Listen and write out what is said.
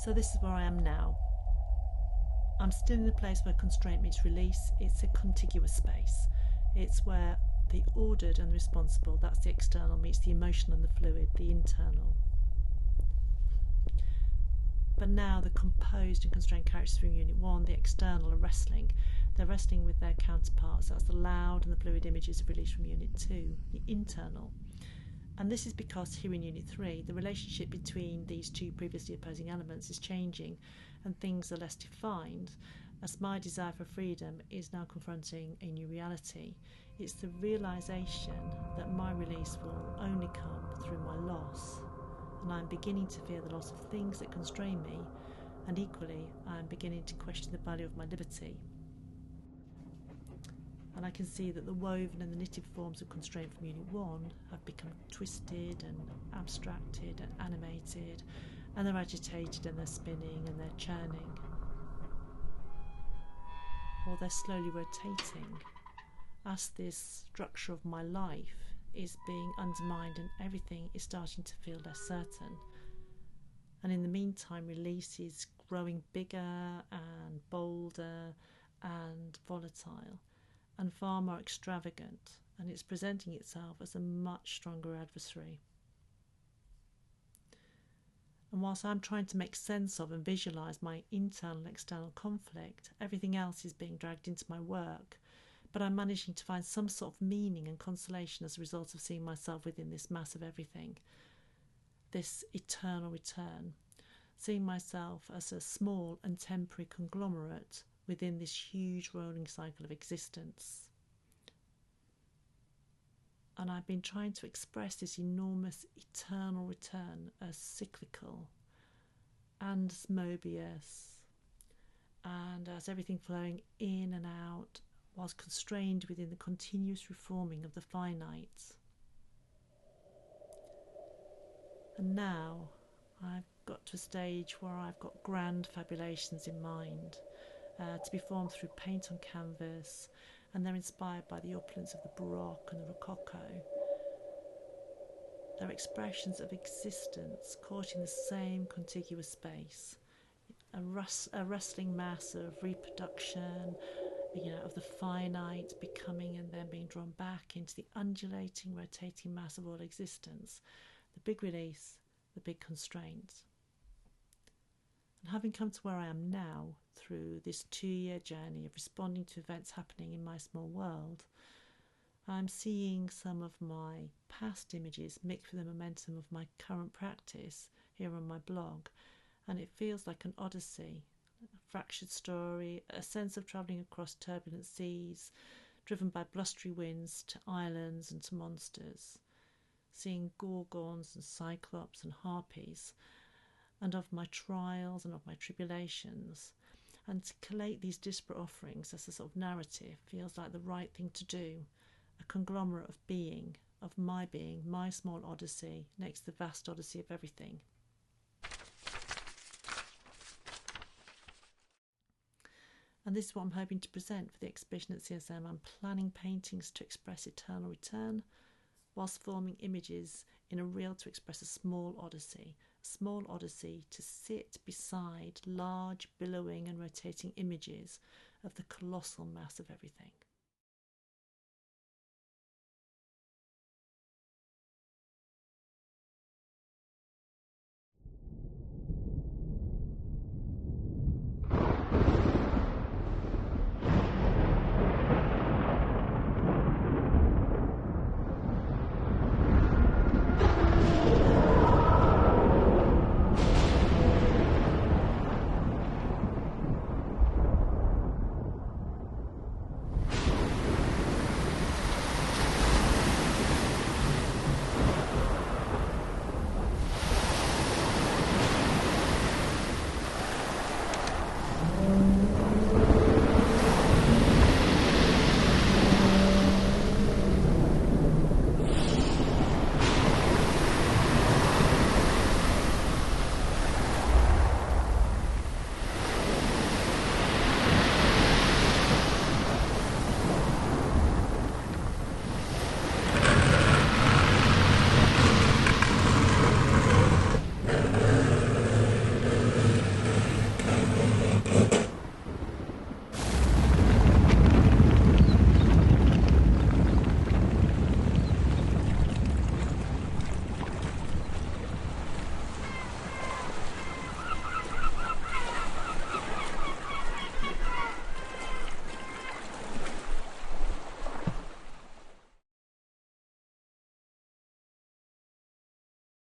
So this is where I am now. I'm still in the place where constraint meets release. It's a contiguous space. It's where the ordered and responsible, that's the external, meets the emotional and the fluid, the internal. But now the composed and constrained characters from Unit 1, the external, are wrestling. They're wrestling with their counterparts. That's the loud and the fluid images released from Unit 2, the internal. And this is because here in Unit 3, the relationship between these two previously opposing elements is changing and things are less defined, as my desire for freedom is now confronting a new reality. It's the realisation that my release will only come through my loss, and I'm beginning to fear the loss of things that constrain me, and equally I'm beginning to question the value of my liberty. And I can see that the woven and the knitted forms of constraint from Unit 1 have become twisted and abstracted and animated, and they're agitated and they're spinning and they're churning, or they're slowly rotating as this structure of my life is being undermined and everything is starting to feel less certain. And in the meantime, release is growing bigger and bolder and volatile and far more extravagant, and it's presenting itself as a much stronger adversary. And whilst I'm trying to make sense of and visualise my internal and external conflict, everything else is being dragged into my work, but I'm managing to find some sort of meaning and consolation as a result of seeing myself within this mass of everything, this eternal return, seeing myself as a small and temporary conglomerate within this huge rolling cycle of existence. And I've been trying to express this enormous eternal return as cyclical and as Mobius and as everything flowing in and out whilst constrained within the continuous reforming of the finite. And now I've got to a stage where I've got grand fabulations in mind, to be formed through paint on canvas, and they're inspired by the opulence of the Baroque and the Rococo. They're expressions of existence caught in the same contiguous space, a wrestling mass of reproduction, of the finite becoming and then being drawn back into the undulating, rotating mass of all existence, the big release, the big constraint. And having come to where I am now, through this 2-year journey of responding to events happening in my small world, I'm seeing some of my past images mixed with the momentum of my current practice here on my blog, and it feels like an odyssey, a fractured story, a sense of travelling across turbulent seas, driven by blustery winds to islands and to monsters, seeing gorgons and cyclops and harpies, and of my trials and of my tribulations. And to collate these disparate offerings as a sort of narrative feels like the right thing to do, a conglomerate of being, my small odyssey next to the vast odyssey of everything. And this is what I'm hoping to present for the exhibition at CSM. I'm planning paintings to express eternal return, whilst forming images in a reel to express a small odyssey to sit beside large, billowing and rotating images of the colossal mass of everything.